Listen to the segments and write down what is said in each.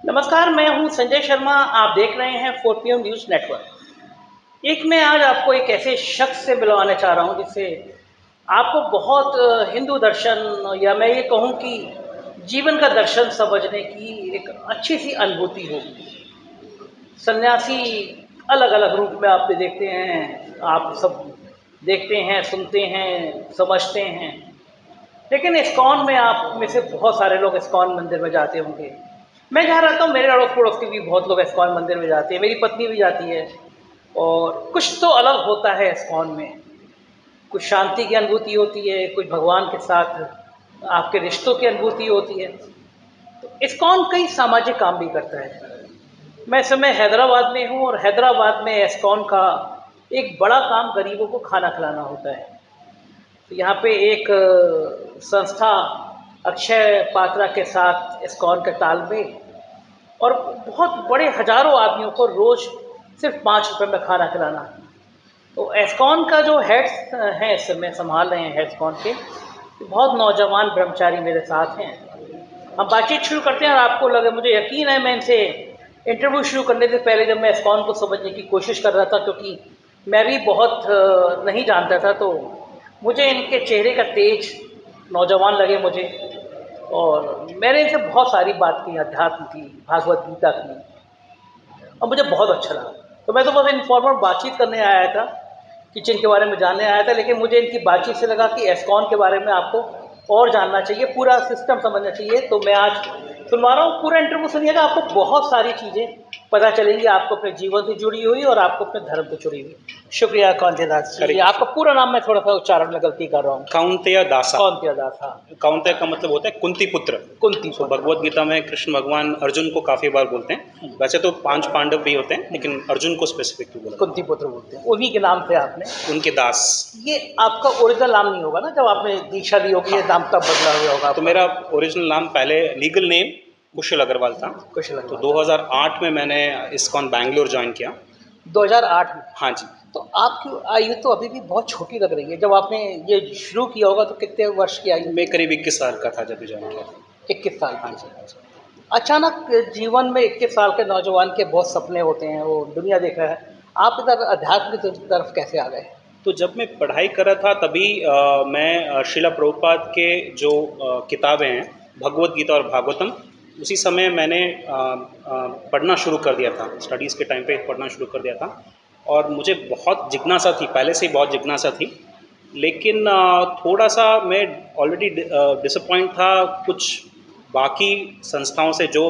नमस्कार, मैं हूं संजय शर्मा। आप देख रहे हैं 4 PM न्यूज़ नेटवर्क। मैं आज आपको एक ऐसे शख्स से मिलवाना चाह रहा हूं जिससे आपको बहुत हिंदू दर्शन या मैं ये कहूं कि जीवन का दर्शन समझने की एक अच्छी-सी अनुभूति होगी। सन्यासी अलग-अलग रूप में आप देखते हैं, आप सब देखते हैं, सुनते हैं, समझते हैं। लेकिन इस्कॉन में आप में से बहुत सारे लोग इस्कॉन मंदिर में जाते होंगे। मैं जहाँ रहता हूँ, मेरे अड़ोस-पड़ोस के भी बहुत लोग इस्कॉन मंदिर में जाते हैं, मेरी पत्नी भी जाती है और कुछ तो अलग होता है इस्कॉन में। कुछ शांति की अनुभूति होती है, कुछ भगवान के साथ आपके रिश्तों की अनुभूति होती है। तो इस्कॉन कई सामाजिक काम भी करता है। मैं इस समय हैदराबाद में हूँ और हैदराबाद में इस्कॉन का एक बड़ा काम गरीबों को खाना खिलाना होता है। तो यहाँ पे एक संस्था अक्षय पात्रा के साथ इस्कॉन के तालमेल और बहुत बड़े हज़ारों आदमियों को रोज़ सिर्फ ₹5 में खाना खिलाना। तो इस्कॉन का जो हेड्स हैं इस समय संभाल रहे हैं इस्कॉन के, बहुत नौजवान ब्रह्मचारी मेरे साथ हैं। हम बातचीत शुरू करते हैं और आपको लगे, मुझे यकीन है मैं इनसे इंटरव्यू शुरू करने से पहले जब मैं इस्कॉन को समझने की कोशिश कर रहा था, क्योंकि मैं भी बहुत नहीं जानता था, तो मुझे इनके चेहरे का तेज नौजवान लगे मुझे और मैंने इनसे बहुत सारी बात की, अध्यात्म की, भागवत गीता की और मुझे बहुत अच्छा लगा। तो मैं तो बस इनफॉर्मल बातचीत करने आया था, किचन के बारे में जानने आया था, लेकिन मुझे इनकी बातचीत से लगा कि इस्कॉन के बारे में आपको और जानना चाहिए, पूरा सिस्टम समझना चाहिए। तो मैं आज सुनवा रहा हूँ, पूरा इंटरव्यू सुनिएगा, आपको बहुत सारी चीज़ें पता चलेंगी, आपको अपने जीवन से जुड़ी हुई और आपको अपने धर्म से जुड़ी हुई। शुक्रिया कौंतेदास जी। आपका पूरा नाम मैं थोड़ा सा उच्चारण में गलती कर रहा हूँ। कौंतेय दासा। कौंतेय दास, हाँ। कौंतेय का मतलब होता है कुंती पुत्र। कुंती तो भगवत गीता में कृष्ण भगवान अर्जुन को काफी बार बोलते हैं। वैसे तो 5 पांडव भी होते हैं, लेकिन अर्जुन को स्पेसिफिकली बोला कुंती पुत्र बोलते हैं, उन्हीं के नाम से आपने। उनके दास। ये आपका ओरिजिनल नाम नहीं होगा ना, जब आपने दीक्षा दी होगी? ये नाम तब बदला हुआ होगा? तो मेरा ओरिजिनल नाम, पहले लीगल नेम कुशल अग्रवाल था। कुशल तो अग्रवाल। 2008 में मैंने इस्कॉन बैंगलोर ज्वाइन किया। 2008 में? हाँ जी। तो आपकी आयु तो अभी भी बहुत छोटी लग रही है। जब आपने ये शुरू किया होगा तो कितने वर्ष की आयु? मैं करीब 21 साल का था जब ज्वाइन किया। 21 साल हाँ की। जी, हाँ जी। अचानक जीवन में 21 साल के नौजवान के बहुत सपने होते हैं, वो दुनिया देख रहा है, आप इधर अध्यात्म की तरफ कैसे आ गए? तो जब मैं पढ़ाई कर रहा था तभी मैं श्रीला प्रभुपाद के जो किताबें हैं, भगवत गीता और भागवतम, उसी समय मैंने पढ़ना शुरू कर दिया था। स्टडीज़ के टाइम पे पढ़ना शुरू कर दिया था और मुझे बहुत जिज्ञासा थी, पहले से ही बहुत जिज्ञासा थी। लेकिन थोड़ा सा मैं ऑलरेडी डिसअपॉइंट था कुछ बाकी संस्थाओं से, जो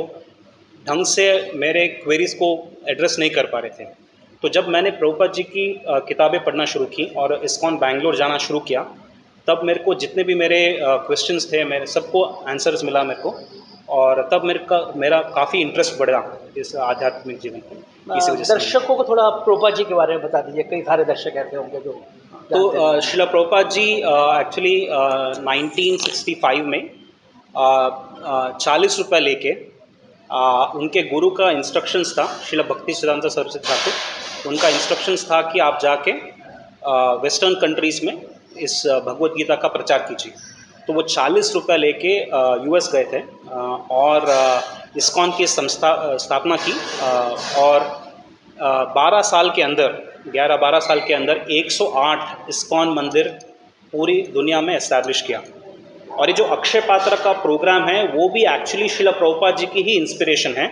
ढंग से मेरे क्वेरीज़ को एड्रेस नहीं कर पा रहे थे। तो जब मैंने प्रभुपाद जी की किताबें पढ़ना शुरू की और इस्कॉन बैंगलोर जाना शुरू किया, तब मेरे को जितने भी मेरे क्वेश्चंस थे, मेरे सबको आंसर्स मिला मेरे को, और तब मेरा काफ़ी इंटरेस्ट बढ़ा इस आध्यात्मिक जीवन को। इसी वजह से दर्शकों को थोड़ा प्रभुपाद जी के बारे में बता दीजिए, कई सारे दर्शक ऐसे होंगे जो तो श्रीला प्रभुपाद जी एक्चुअली 1965 में 40 रुपये लेके उनके गुरु का इंस्ट्रक्शंस था, श्रीला भक्ति सिद्धांत सरस्वती ठाकुर, उनका इंस्ट्रक्शंस था कि आप जाके वेस्टर्न कंट्रीज़ में इस भगवत गीता का प्रचार कीजिए। तो वो 40 रुपये लेके यूएस गए थे और इस्कॉन की स्थापना की और 12 साल के अंदर, 11-12 साल के अंदर 108 इस्कॉन मंदिर पूरी दुनिया में इस्टेब्लिश किया। और ये जो अक्षय पात्र का प्रोग्राम है, वो भी एक्चुअली श्रीला प्रभुपाद जी की ही इंस्पिरेशन है।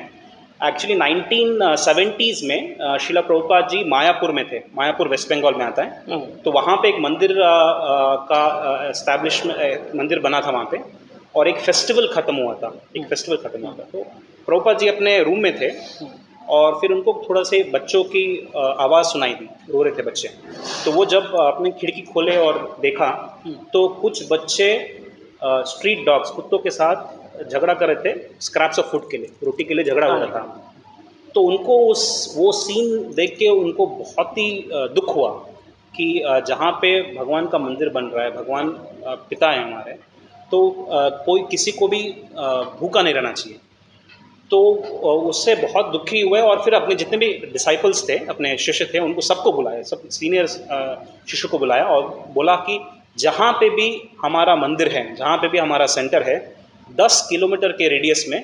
एक्चुअली 1970s में श्रीला प्रभुपाद जी मायापुर में थे, मायापुर वेस्ट बंगाल में आता है। तो वहाँ पे एक मंदिर का एस्टैब्लिशमेंट, मंदिर बना था वहाँ पे, और एक फेस्टिवल ख़त्म हुआ था, तो प्रभुपाद जी अपने रूम में थे और फिर उनको थोड़ा से बच्चों की आवाज़ सुनाई दी, रो रहे थे बच्चे। तो वो जब अपनी खिड़की खोले और देखा, तो कुछ बच्चे स्ट्रीट डॉग्स, कुत्तों के साथ झगड़ा कर रहे थे, स्क्रैप्स ऑफ फूड के लिए, रोटी के लिए झगड़ा हो रहा था। तो उनको वो सीन देख के उनको बहुत ही दुख हुआ कि जहाँ पे भगवान का मंदिर बन रहा है, भगवान पिता है हमारे, तो कोई किसी को भी भूखा नहीं रहना चाहिए। तो उससे बहुत दुखी हुए और फिर अपने जितने भी डिसाइपल्स थे, अपने शिष्य थे, उनको सबको बुलाया, सब सीनियर शिष्य को बुलाया और बोला कि जहाँ पे भी हमारा मंदिर है, जहाँ पे भी हमारा सेंटर है, 10 किलोमीटर के रेडियस में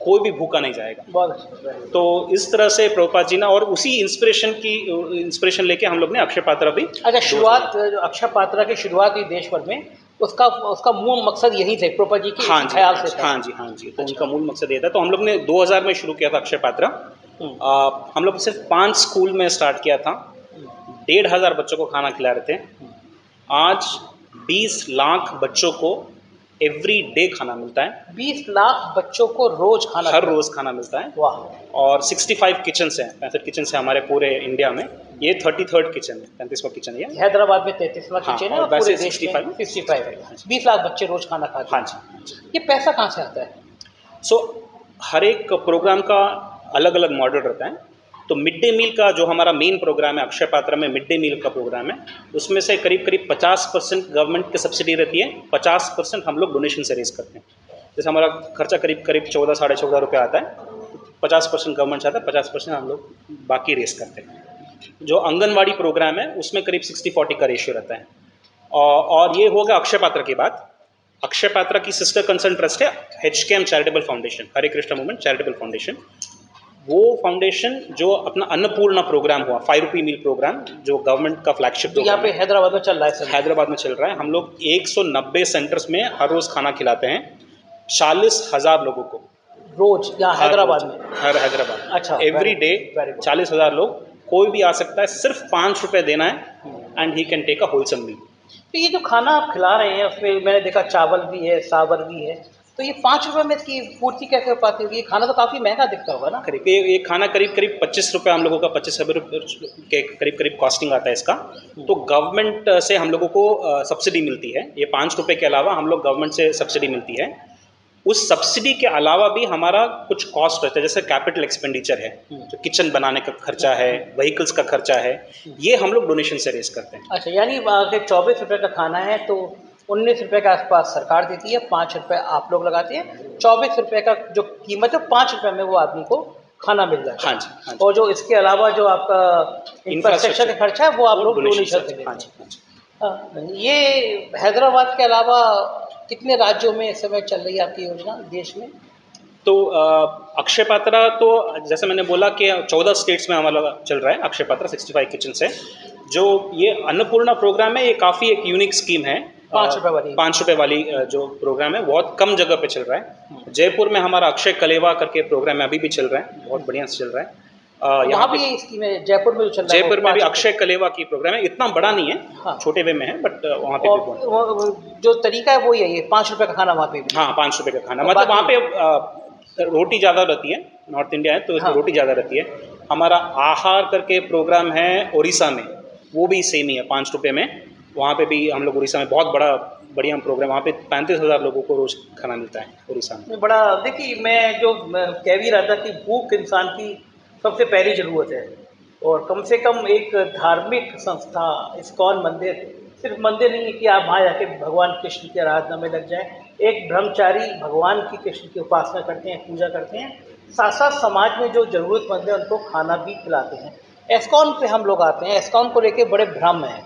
कोई भी भूखा नहीं जाएगा। बहुत अच्छा। तो इस तरह से प्रभुपाद जी ने, और उसी इंस्पिरेशन लेके हम लोग ने अक्षय पात्रा भी। अच्छा, शुरुआत जो अक्षय पात्रा की शुरुआत हुई देश भर में, उसका उसका मूल मकसद यही थे, प्रभुपाद जी के हाँ इसी जी, ख्याल से था। हाँ जी, हाँ जी। तो अच्छा। उनका मूल मकसद ये था। तो हम लोग ने 2000 में शुरू किया था अक्षय पात्रा। हम लोग सिर्फ 5 स्कूल में स्टार्ट किया था। 1500 बच्चों को खाना खिला रहे थे। आज 20 लाख बच्चों को एवरी डे खाना मिलता है। 20 लाख बच्चों को रोज खाना हर खिलाते रोज़ खाना मिलता है। हैं। वाह। और 65 किचन्स हैं, 65 किचन्स हैं हमारे पूरे इंडिया में। ये 33rd किचन है, 35वां किचन है ये। हैदराबाद में 33वां हाँ, किचन है और और पूरे वैसे देश में 65 65 है। हाँ जी। 20 लाख बच्चे रोज खाना खाते हाँ हैं। जी, हाँ जी। ये पैसा कहाँ से आता है? सो हर एक प्रोग्राम का अलग अलग मॉडल रहता है। तो मिड डे मील का जो हमारा मेन प्रोग्राम है अक्षय पात्रा में, मिड डे मील का प्रोग्राम है, उसमें से करीब करीब 50% गवर्नमेंट की सब्सिडी रहती है, 50% हम लोग डोनेशन से रेज करते हैं। जैसे हमारा खर्चा करीब करीब 14 साढ़े 14 रुपये आता है, 50% गवर्नमेंट से आता है, 50% हम लोग बाकी रेज करते हैं। जो आंगनवाड़ी प्रोग्राम है उसमें करीब 60-40 का रेशियो रहता है। और ये होगा अक्षय पात्रा के बाद। अक्षय पात्रा की सिस्टर कंसर्न ट्रस्ट है HKM चैरिटेबल फाउंडेशन, हरे कृष्णा मूवमेंट चैरिटेबल फाउंडेशन। वो फाउंडेशन जो अपना अन्नपूर्णा प्रोग्राम हुआ, 5 रुपी मील प्रोग्राम, जो गवर्नमेंट का फ्लैगशिप जो यहाँ पे हैदराबाद में चल रहा है सर। हैदराबाद में चल रहा है। हम लोग 190 सेंटर्स में हर रोज़ खाना खिलाते हैं 40,000 लोगों को रोज यहाँ हैदराबाद में। हर हैदराबाद। अच्छा, एवरी डे very good। 40,000 लोग, कोई भी आ सकता है, सिर्फ 5 रुपये देना है and he can take a wholesome meal. तो ये जो खाना आप खिला रहे हैं उसमें मैंने देखा चावल भी है, सावर भी है, तो ये 5 रुपए में इसकी पूर्ति कैसे हो पाती होगी? ये खाना तो काफ़ी महंगा दिखता होगा ना? करीब ये खाना करीब करीब 25 रुपये हम लोगों का, 25 रुपये के करीब करीब कॉस्टिंग आता है इसका। तो गवर्नमेंट से हम लोगों को सब्सिडी मिलती है। ये 5 रुपये के अलावा हम लोग गवर्नमेंट से सब्सिडी मिलती है। उस सब्सिडी के अलावा भी हमारा कुछ कॉस्ट रहता है, जैसे कैपिटल एक्सपेंडिचर है, जो किचन बनाने का खर्चा है, व्हीकल्स का खर्चा है, ये हम लोग डोनेशन से रेज करते हैं। अच्छा, यानी अगर 24 रुपये का खाना है तो 19 रुपये के आसपास सरकार देती है, 5 रुपये आप लोग लगाते हैं। 24 रुपये का जो कीमत है 5 रुपये में वो आदमी को खाना मिल जाता है। हाँ जी, हाँ जी। और जो इसके अलावा जो आपका इंफ्रास्ट्रक्चर का खर्चा है वो आप लोग डोनेशन से देते हाँ हैं। जी, हाँ जी। ये हैदराबाद के अलावा कितने राज्यों में इस समय चल रही है आपकी योजना देश में? तो अक्षय पात्रा तो जैसे मैंने बोला कि 14 स्टेट्स में हमारा चल रहा है अक्षय पात्रा 65 किचन से। जो ये अन्नपूर्णा प्रोग्राम है, ये काफ़ी एक यूनिक स्कीम है। 5 रुपये वाली। 5 रुपये वाली जो प्रोग्राम है बहुत कम जगह पे चल रहा है। जयपुर में हमारा अक्षय कलेवा करके प्रोग्राम अभी भी चल रहा है, बहुत बढ़िया से चल रहा है। वहाँ यहाँ भी पे ये स्कीम है, जयपुर में जो चल रहा है जयपुर वो में भी 5 अक्षय कलेवा की प्रोग्राम है। इतना बड़ा नहीं है, हाँ। छोटे वे में है, बट वहाँ पे और भी बहुत। जो तरीका है वही है, ये 5 रुपये का खाना वहाँ पे भी। हाँ, 5 रुपये का खाना, और मतलब वहाँ बाकी- पे रोटी ज़्यादा रहती है, नॉर्थ इंडिया है तो हाँ। रोटी ज़्यादा रहती है। हमारा आहार करके प्रोग्राम है उड़ीसा में, वो भी सेम ही है 5 रुपये में। वहाँ पे भी हम लोग उड़ीसा में बहुत बढ़िया प्रोग्राम, वहाँ पे 35,000 लोगों को रोज़ खाना मिलता है उड़ीसा में। बड़ा देखिए, मैं कह भी रहा था कि भूख इंसान की सबसे पहली ज़रूरत है, और कम से कम एक धार्मिक संस्था इस्कॉन मंदिर सिर्फ मंदिर नहीं है कि आप वहाँ जाके भगवान कृष्ण की आराधना में लग जाएं। एक ब्रह्मचारी भगवान की कृष्ण की उपासना करते हैं, पूजा करते हैं, साथ साथ समाज में जो ज़रूरतमंद है उनको खाना भी खिलाते हैं। एस्कॉन पे हम लोग आते हैं, एस्कॉन को लेके बड़े भ्रम हैं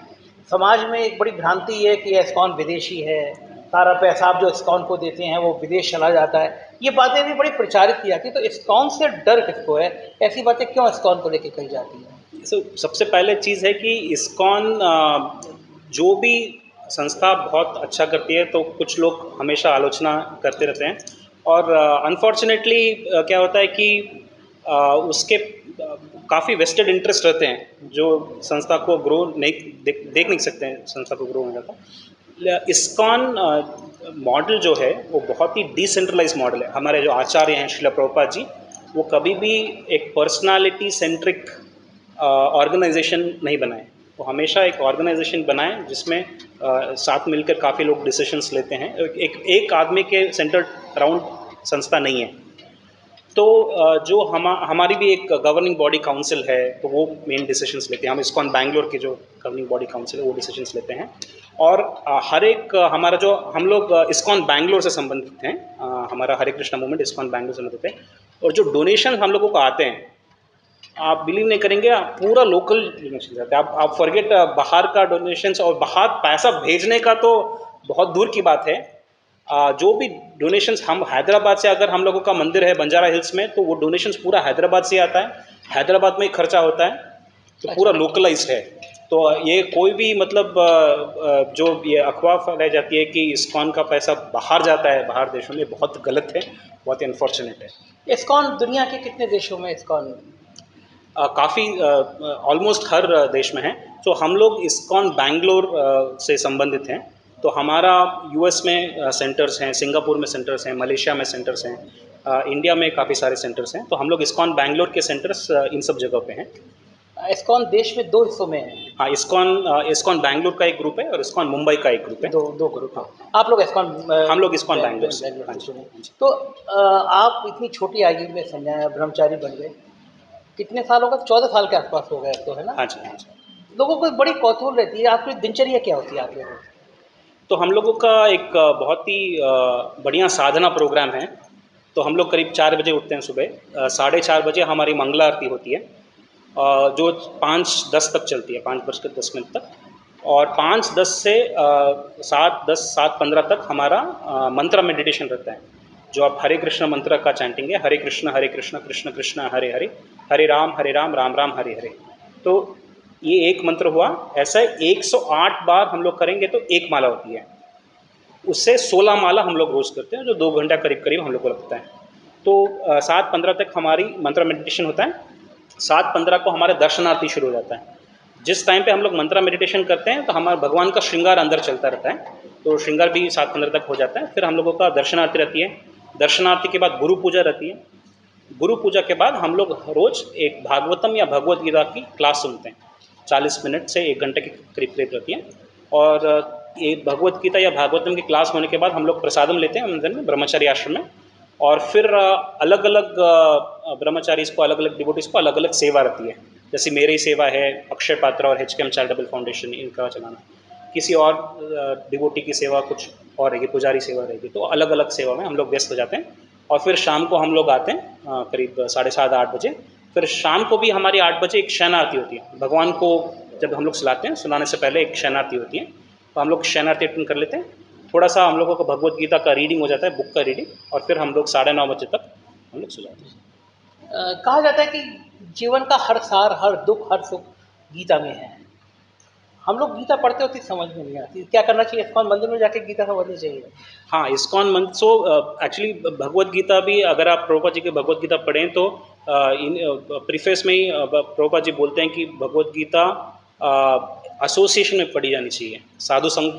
समाज में। एक बड़ी भ्रांति है कि एस्कॉन विदेशी है, सारा पैसा आप जो इस्कॉन को देते हैं वो विदेश चला जाता है। ये बातें भी बड़ी प्रचारित की जाती है, तो इस्कॉन से डर किसको है? ऐसी बातें क्यों इस्कॉन को लेके कही जाती हैं? सबसे पहले चीज़ है कि इस्कॉन जो भी संस्था बहुत अच्छा करती है तो कुछ लोग हमेशा आलोचना करते रहते हैं। और अनफॉर्चुनेटली क्या होता है कि उसके काफ़ी वेस्टेड इंटरेस्ट रहते हैं जो संस्था को ग्रो नहीं देख नहीं सकते हैं, संस्था को ग्रो होने का। इस्कॉन मॉडल जो है वो बहुत ही डिसेंट्रलाइज मॉडल है। हमारे जो आचार्य हैं श्रील प्रभुपाद जी, वो कभी भी एक पर्सनालिटी सेंट्रिक ऑर्गेनाइजेशन नहीं बनाए। वो हमेशा एक ऑर्गेनाइजेशन बनाए जिसमें साथ मिलकर काफ़ी लोग डिसीजंस लेते हैं। एक आदमी के सेंटर अराउंड संस्था नहीं है। तो जो हमारी भी एक गवर्निंग बॉडी काउंसिल है, तो वो मेन डिसीजंस लेते हैं। हम इस्कॉन बैंगलोर के जो गवर्निंग बॉडी काउंसिल है वो डिसीजंस लेते हैं। और हर एक हमारा जो हम लोग इस्कॉन बैंगलोर से संबंधित हैं, हमारा हरे कृष्णा मूवमेंट इस्कॉन बैंगलोर से संबंधित है। और जो डोनेशन हम लोगों को आते हैं, आप बिलीव नहीं करेंगे, पूरा लोकल डोनेशन जाते हैं। आप फॉरगेट बाहर का डोनेशंस, और बाहर पैसा भेजने का तो बहुत दूर की बात है। जो भी डोनेशंस हम हैदराबाद से, अगर हम लोगों का मंदिर है बंजारा हिल्स में, तो वो डोनेशंस पूरा हैदराबाद से आता है, हैदराबाद में ही खर्चा होता है, तो पूरा लोकलाइज्ड है। तो ये कोई भी मतलब जो ये अफवाह फैलाई जाती है कि इस्कॉन का पैसा बाहर जाता है बाहर देशों में, बहुत गलत है, बहुत अनफॉर्चुनेट है। इस्कॉन दुनिया के कितने देशों में इस्कॉन? काफ़ी ऑलमोस्ट हर देश में है। तो हम लोग इस्कॉन बैंगलोर से संबंधित हैं। तो हमारा यूएस में सेंटर्स हैं, सिंगापुर में सेंटर्स हैं, मलेशिया में सेंटर्स हैं, इंडिया में काफ़ी सारे सेंटर्स हैं। तो हम लोग इस्कॉन बैंगलोर के सेंटर्स इन सब जगह पे हैं। इस्कॉन देश में 2 हिस्सों में है। हाँ, इस्कॉन बैंगलोर का एक ग्रुप है और इस्कॉन मुंबई का एक ग्रुप है। दो ग्रुप। हाँ, आप लोग इस्कॉन हम लोग इस्कॉन बैंगलोर से। बैंगलोर हाँ से जी, जुड़े। हाँ जी। तो आप इतनी छोटी आयु में संन्यास ब्रह्मचारी बन गए, कितने साल हो गए? 14 साल के आसपास हो गए अब तो, है ना? हाँ जी, हाँ जी। लोगों को बड़ी कौतूहल रहती है, आपकी दिनचर्या क्या होती है आप लोगों की? तो हम लोगों का एक बहुत ही बढ़िया साधना प्रोग्राम है। तो हम लोग करीब 4 बजे उठते हैं सुबह, 4:30 बजे हमारी मंगला आरती होती है, जो 5:10 तक चलती है, 5:10 तक। और 5:10 से 7:10 7:15 तक हमारा मंत्र मेडिटेशन रहता है, जो आप हरे कृष्ण मंत्र का चैंटिंग है, हरे कृष्ण कृष्ण कृष्ण हरे हरे, हरे राम राम राम हरे हरे। तो ये एक मंत्र हुआ। ऐसा 108 बार हम लोग करेंगे तो एक माला होती है, उससे 16 माला हम लोग रोज़ करते हैं, जो 2 घंटा करीब करीब हम लोग को लगता है। तो 7:15 तक हमारी मंत्र मेडिटेशन होता है। 7:15 को हमारे दर्शनार्थी शुरू हो जाता है। जिस टाइम पे हम लोग मंत्रा मेडिटेशन करते हैं तो हमारे भगवान का श्रृंगार अंदर चलता रहता है, तो श्रृंगार भी 7:15 तक हो जाता है। फिर हम लोगों का दर्शनार्थी रहती है, दर्शनार्थी के बाद गुरु पूजा रहती है, गुरु पूजा के बाद हम लोग रोज़ एक भागवतम या भगवत गीता की क्लास सुनते हैं, 40 मिनट से 1 घंटे के करीब करीब रहती है। और ये भगवत गीता या भागवतम की क्लास होने के बाद हम लोग प्रसादम लेते हैं मंदिर में, ब्रह्मचारी आश्रम में। और फिर अलग अलग ब्रह्मचारीज़ को, अलग अलग डिवोटीज़ को अलग अलग सेवा रहती है। जैसे मेरी सेवा है, अक्षय पात्रा और HKM चैरिटेबल फाउंडेशन इनका चलाना, किसी और डिवोटी की सेवा कुछ और रहेगी, पुजारी सेवा रहेगी। तो अलग अलग सेवा में हम लोग व्यस्त हो जाते हैं। और फिर शाम को हम लोग आते हैं करीब 7:30 8 बजे। फिर शाम को भी हमारी 8 बजे एक शयन आरती होती है। भगवान को जब हम लोग सुलाते हैं, सुलाने से पहले एक शयन आरती होती है, तो हम लोग शयन आरती अटेंड कर लेते हैं। थोड़ा सा हम लोगों को भगवत गीता का रीडिंग हो जाता है, बुक का रीडिंग, और फिर हम लोग 9:30 बजे तक हम लोग सो जाते हैं। कहा जाता है कि जीवन का हर सार, हर दुख, हर सुख गीता में है। हम लोग गीता पढ़ते होते समझ में नहीं आती, क्या करना चाहिए? इस्कॉन मंदिर में जाके गीता समझनी चाहिए? हाँ, इस्कॉन मंदिर। सो एक्चुअली भगवत गीता भी, अगर आप प्रभुपाद जी की भगवत गीता पढ़ें तो इन प्रीफेस में ही प्रभुपाद जी बोलते हैं कि भगवत गीता एसोसिएशन में पढ़ी जानी चाहिए, साधु संग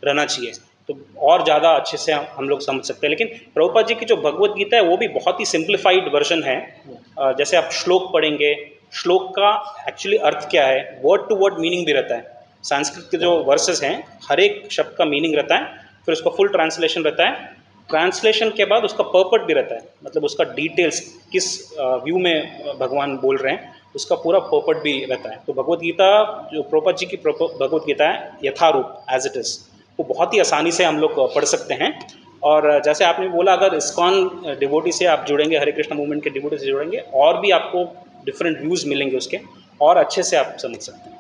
रहना चाहिए, तो और ज़्यादा अच्छे से हम लोग समझ सकते हैं। लेकिन प्रभुपाद जी की जो भगवत गीता है वो भी बहुत ही सिंप्लीफाइड वर्जन है। जैसे आप श्लोक पढ़ेंगे, श्लोक का एक्चुअली अर्थ क्या है, वर्ड टू वर्ड मीनिंग भी रहता है। संस्कृत के जो वर्सेस हैं, हर एक शब्द का मीनिंग रहता है, फिर उसका फुल ट्रांसलेशन रहता है। ट्रांसलेशन के बाद उसका पर्पट भी रहता है, मतलब उसका डिटेल्स किस व्यू में भगवान बोल रहे हैं, उसका पूरा पर्पट भी रहता है। तो भगवत गीता, जो प्रभुपाद जी की भगवत गीता है यथारूप एज इट इज़, वो बहुत ही आसानी से हम लोग पढ़ सकते हैं। और जैसे आपने बोला, अगर इस्कॉन डिवोटी से आप जुड़ेंगे, हरे कृष्ण मूवमेंट के डिवोटी से जुड़ेंगे, और भी आपको डिफरेंट व्यूज़ मिलेंगे उसके, और अच्छे से आप समझ सकते हैं।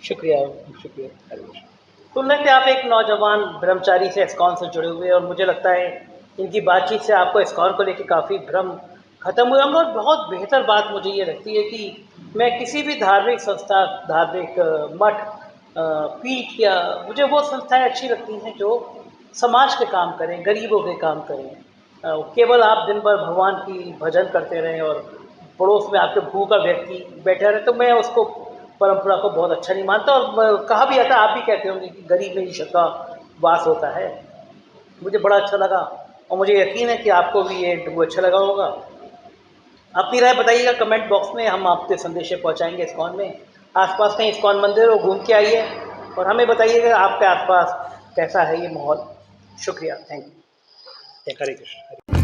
शुक्रिया, शुक्रिया। सुनने से आप एक नौजवान ब्रह्मचारी से इस्कॉन से जुड़े हुए, और मुझे लगता है इनकी बातचीत से आपको इस्कॉन को लेकर काफ़ी भ्रम खत्म हुए होंगे। और बहुत बेहतर बात मुझे ये लगती है कि मैं किसी भी धार्मिक संस्था, धार्मिक मठ, पीठ, या मुझे वो संस्थाएं अच्छी लगती हैं जो समाज के काम करें, गरीबों के काम करें। केवल आप दिन भर भगवान की भजन करते रहें और पड़ोस में आपके भूखा व्यक्ति बैठा रहे, तो मैं उसको परंपरा को बहुत अच्छा नहीं मानता। और कहा भी आता, आप भी कहते होंगे कि गरीब में ईश्वर का वास होता है। मुझे बड़ा अच्छा लगा, और मुझे यकीन है कि आपको भी ये इंटरव्यू अच्छा लगा होगा। अपनी राय बताइएगा कमेंट बॉक्स में, हम आपके संदेश पहुंचाएंगे। इस्कॉन में आसपास कहीं इस्कॉन मंदिर हो, घूम के आइए और हमें बताइएगा आपके आसपास कैसा है ये माहौल। शुक्रिया, थैंक यू। हरे कृष्ण।